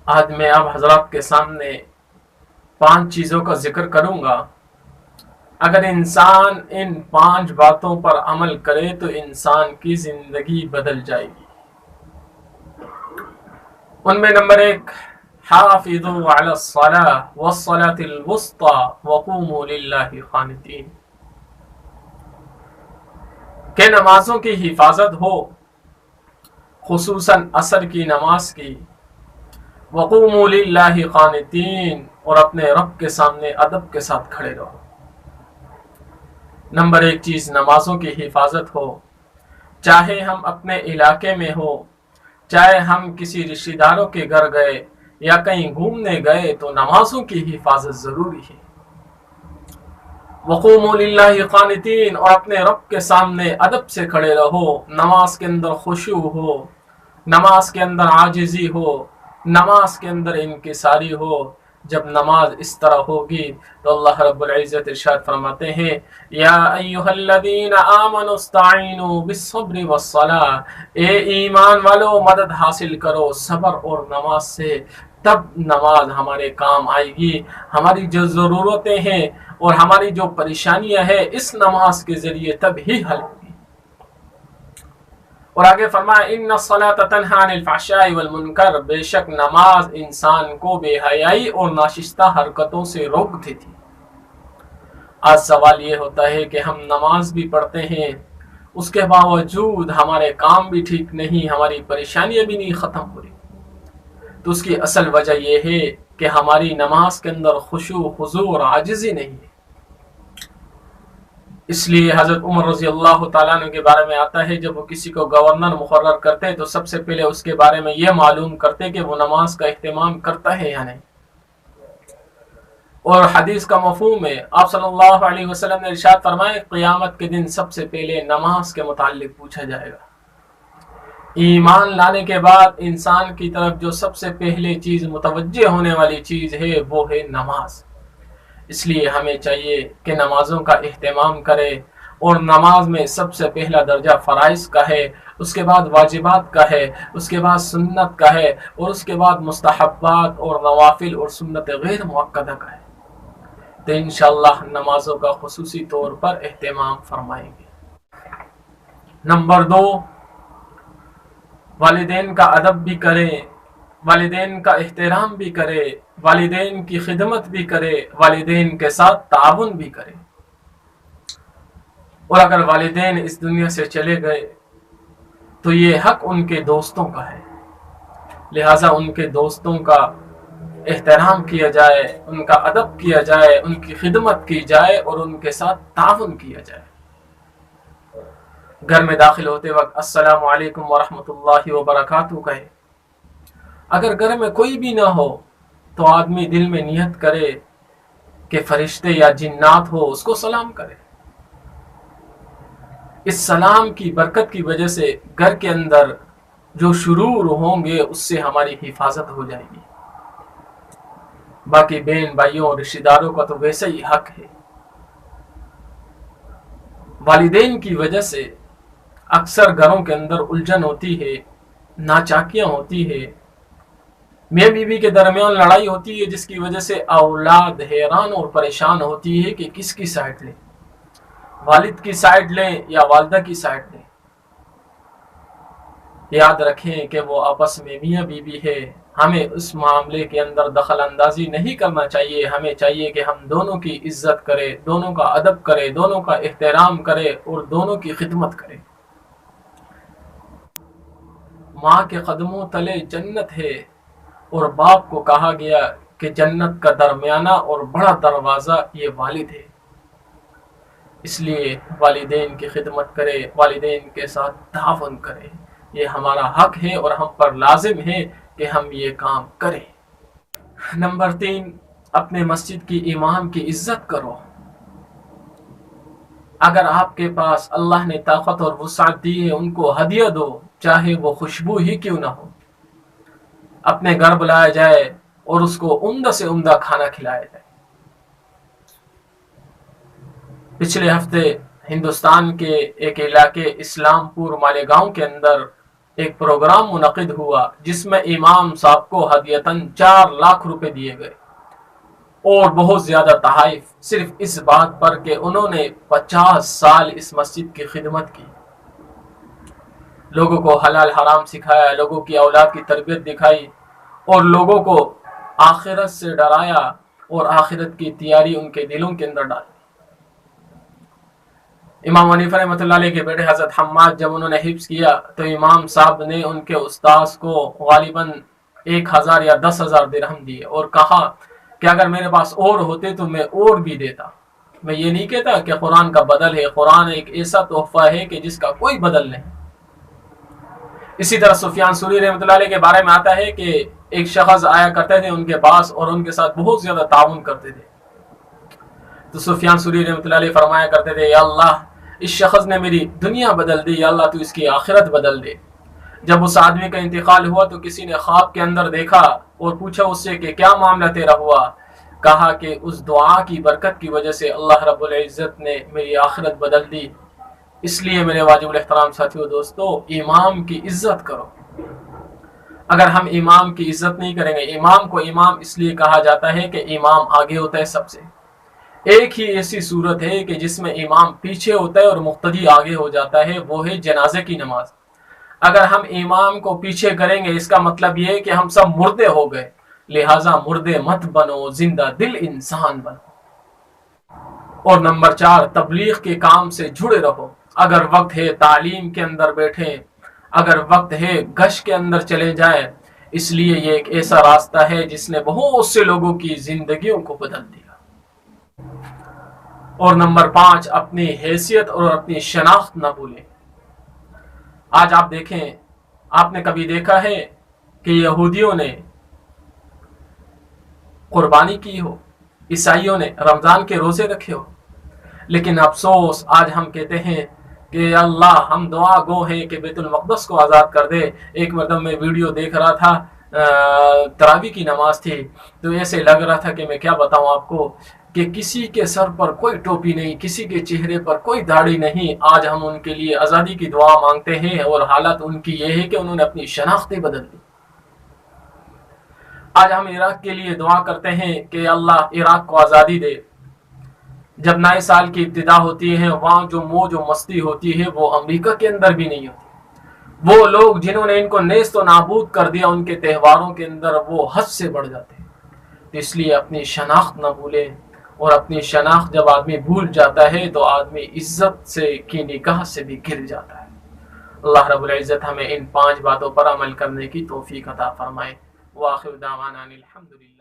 آج میں آپ حضرات کے سامنے 5 چیزوں کا ذکر کروں گا۔ اگر انسان ان 5 باتوں پر عمل کرے تو انسان کی زندگی بدل جائے گی۔ ان میں نمبر 1، حافظوا علی الصلاۃ والصلاۃ الوسطی وقوموا للہ قانتین، کہ نمازوں کی حفاظت ہو، خصوصاً عصر کی نماز کی، وقوموا للہ قانتین، اور اپنے رب کے سامنے ادب کے ساتھ کھڑے رہو۔ نمبر 1 چیز نمازوں کی حفاظت ہو، چاہے ہم اپنے علاقے میں ہو، چاہے ہم کسی رشتہ داروں کے گھر گئے یا کہیں گھومنے گئے تو نمازوں کی حفاظت ضروری ہے۔ وقوموا للہ قانتین، اور اپنے رب کے سامنے ادب سے کھڑے رہو، نماز کے اندر خشوع ہو، نماز کے اندر عاجزی ہو، نماز کے اندر انکساری ہو۔ جب نماز اس طرح ہوگی تو اللہ رب العزت ارشاد فرماتے ہیں، یا ایھا الذین آمنوا استعینوا بالصبر والصلاۃ، اے ایمان والو مدد حاصل کرو صبر اور نماز سے، تب نماز ہمارے کام آئے گی۔ ہماری جو ضرورتیں ہیں اور ہماری جو پریشانیاں ہیں اس نماز کے ذریعے تب ہی حل ہوگی۔ اور آگے فرمایا، ان الصلاۃ تنہی عن الفحشاء والمنکر، بے شک نماز انسان کو بے حیائی اور ناشستہ حرکتوں سے روکتی تھی۔ آج سوال یہ ہوتا ہے کہ ہم نماز بھی پڑھتے ہیں، اس کے باوجود ہمارے کام بھی ٹھیک نہیں، ہماری پریشانیاں بھی نہیں ختم ہو رہی۔ تو اس کی اصل وجہ یہ ہے کہ ہماری نماز کے اندر خشوع خضوع اور عاجزی نہیں ہے۔ اس لیے حضرت عمر رضی اللہ تعالیٰ عنہ کے بارے میں آتا ہے، جب وہ کسی کو گورنر مقرر کرتے تو سب سے پہلے اس کے بارے میں یہ معلوم کرتے کہ وہ نماز کا اہتمام کرتا ہے یا نہیں۔ اور حدیث کا مفہوم ہے، آپ صلی اللہ علیہ وسلم نے ارشاد فرمایا، قیامت کے دن سب سے پہلے نماز کے متعلق پوچھا جائے گا۔ ایمان لانے کے بعد انسان کی طرف جو سب سے پہلے چیز متوجہ ہونے والی چیز ہے وہ ہے نماز۔ اس لیے ہمیں چاہیے کہ نمازوں کا اہتمام کرے، اور نماز میں سب سے پہلا درجہ فرائض کا ہے، اس کے بعد واجبات کا ہے، اس کے بعد سنت کا ہے، اور اس کے بعد مستحبات اور نوافل اور سنت غیر مؤکدہ کا ہے۔ تو انشاءاللہ نمازوں کا خصوصی طور پر اہتمام فرمائیں گے۔ نمبر 2، والدین کا ادب بھی کریں، والدین کا احترام بھی کرے، والدین کی خدمت بھی کرے، والدین کے ساتھ تعاون بھی کرے۔ اور اگر والدین اس دنیا سے چلے گئے تو یہ حق ان کے دوستوں کا ہے، لہٰذا ان کے دوستوں کا احترام کیا جائے، ان کا ادب کیا جائے، ان کی خدمت کی جائے اور ان کے ساتھ تعاون کیا جائے۔ گھر میں داخل ہوتے وقت السلام علیکم ورحمۃ اللہ وبرکاتہ کہے۔ اگر گھر میں کوئی بھی نہ ہو تو آدمی دل میں نیت کرے کہ فرشتے یا جنات ہو اس کو سلام کرے۔ اس سلام کی برکت کی وجہ سے گھر کے اندر جو شرور ہوں گے اس سے ہماری حفاظت ہو جائے گی۔ باقی بہن بھائیوں اور رشتہ داروں کا تو ویسے ہی حق ہے۔ والدین کی وجہ سے اکثر گھروں کے اندر الجھن ہوتی ہے، ناچاکیاں ہوتی ہے، میاں بیوی کے درمیان لڑائی ہوتی ہے، جس کی وجہ سے اولاد حیران اور پریشان ہوتی ہے کہ کس کی سائڈ لیں، والد کی سائڈ لیں یا والدہ کی سائڈ لیں۔ یاد رکھیں کہ وہ آپس میں میاں بیوی ہے، ہمیں اس معاملے کے اندر دخل اندازی نہیں کرنا چاہیے۔ ہمیں چاہیے کہ ہم دونوں کی عزت کریں، دونوں کا ادب کریں، دونوں کا احترام کریں اور دونوں کی خدمت کریں۔ ماں کے قدموں تلے جنت ہے، اور باپ کو کہا گیا کہ جنت کا درمیانہ اور بڑا دروازہ یہ والد ہے۔ اس لیے والدین کی خدمت کرے، والدین کے ساتھ تعاون کرے، یہ ہمارا حق ہے اور ہم پر لازم ہے کہ ہم یہ کام کریں۔ نمبر 3، اپنے مسجد کی امام کی عزت کرو۔ اگر آپ کے پاس اللہ نے طاقت اور وسعت دی ہے ان کو ہدیہ دو، چاہے وہ خوشبو ہی کیوں نہ ہو۔ اپنے گھر بلایا جائے اور اس کو عمدہ سے عمدہ کھانا کھلایا جائے۔ پچھلے ہفتے ہندوستان کے ایک علاقے اسلام پور مالیگاؤں کے اندر ایک پروگرام منعقد ہوا جس میں امام صاحب کو ہدیتاً 4 لاکھ روپے دیے گئے اور بہت زیادہ تحائف، صرف اس بات پر کہ انہوں نے 50 سال اس مسجد کی خدمت کی، لوگوں کو حلال حرام سکھایا، لوگوں کی اولاد کی تربیت دکھائی اور لوگوں کو آخرت سے ڈرایا اور آخرت کی تیاری ان کے دلوں کے اندر ڈالی۔ امام حنیفہ رحمۃ اللہ علیہ کے بیٹے حضرت حماد جب انہوں نے حفظ کیا تو امام صاحب نے ان کے استاذ کو غالباً 1000 یا 10,000 درہم دیے اور کہا کہ اگر میرے پاس اور ہوتے تو میں اور بھی دیتا۔ میں یہ نہیں کہتا کہ قرآن کا بدل ہے، قرآن ایک ایسا تحفہ ہے کہ جس کا کوئی بدل نہیں۔ اسی طرح سفیان ثوری رحمۃ اللہ علیہ کے بارے میں آتا ہے کہ ایک شخص آیا کرتے تھے ان کے پاس اور ان کے ساتھ بہت زیادہ تعاون کرتے تھے، تو سفیان ثوری رحمۃ اللہ علیہ فرمایا کرتے تھے، یا اللہ اس شخص نے میری دنیا بدل دی، یا اللہ تو اس کی آخرت بدل دے۔ جب اس آدمی کا انتقال ہوا تو کسی نے خواب کے اندر دیکھا اور پوچھا اس سے کہ کیا معاملہ تیرا ہوا؟ کہا کہ اس دعا کی برکت کی وجہ سے اللہ رب العزت نے میری آخرت بدل دی۔ اس لیے میرے واجب الاحترام ساتھیو دوستو، امام کی عزت کرو۔ اگر ہم امام کی عزت نہیں کریں گے، امام کو امام اس لیے کہا جاتا ہے کہ امام آگے ہوتا ہے سب سے۔ ایک ہی ایسی صورت ہے کہ جس میں امام پیچھے ہوتا ہے اور مقتدی آگے ہو جاتا ہے، وہ ہے جنازے کی نماز۔ اگر ہم امام کو پیچھے کریں گے اس کا مطلب یہ ہے کہ ہم سب مردے ہو گئے، لہٰذا مردے مت بنو، زندہ دل انسان بنو۔ اور نمبر 4، تبلیغ کے کام سے جڑے رہو۔ اگر وقت ہے تعلیم کے اندر بیٹھیں، اگر وقت ہے گشت کے اندر چلے جائیں، اس لیے یہ ایک ایسا راستہ ہے جس نے بہت سے لوگوں کی زندگیوں کو بدل دیا۔ اور نمبر 5، اپنی حیثیت اور اپنی شناخت نہ بھولیں۔ آج آپ دیکھیں، آپ نے کبھی دیکھا ہے کہ یہودیوں نے قربانی کی ہو، عیسائیوں نے رمضان کے روزے رکھے ہو، لیکن افسوس آج ہم کہتے ہیں کہ اللہ ہم دعا گو ہیں کہ بیت المقدس کو آزاد کر دے۔ ایک مرتبہ میں ویڈیو دیکھ رہا تھا، تراویح کی نماز تھی، تو ایسے لگ رہا تھا کہ میں کیا بتاؤں آپ کو کہ کسی کے سر پر کوئی ٹوپی نہیں، کسی کے چہرے پر کوئی داڑھی نہیں۔ آج ہم ان کے لیے آزادی کی دعا مانگتے ہیں اور حالت ان کی یہ ہے کہ انہوں نے اپنی شناختیں بدل دی۔ آج ہم عراق کے لیے دعا کرتے ہیں کہ اللہ عراق کو آزادی دے۔ جب نئے سال کی ابتدا ہوتی ہے وہاں جو موج و مستی ہوتی ہے وہ امریکہ کے اندر بھی نہیں ہوتی۔ وہ لوگ جنہوں نے ان کو نیست و نابود کر دیا، ان کے تہواروں کے اندر وہ حد سے بڑھ جاتے ہیں۔ اس لیے اپنی شناخت نہ بھولیں، اور اپنی شناخت جب آدمی بھول جاتا ہے تو آدمی عزت سے کی نگاہ سے بھی گر جاتا ہے۔ اللہ رب العزت ہمیں ان 5 باتوں پر عمل کرنے کی توفیق عطا فرمائے۔ وآخر دعوانا الحمدللہ۔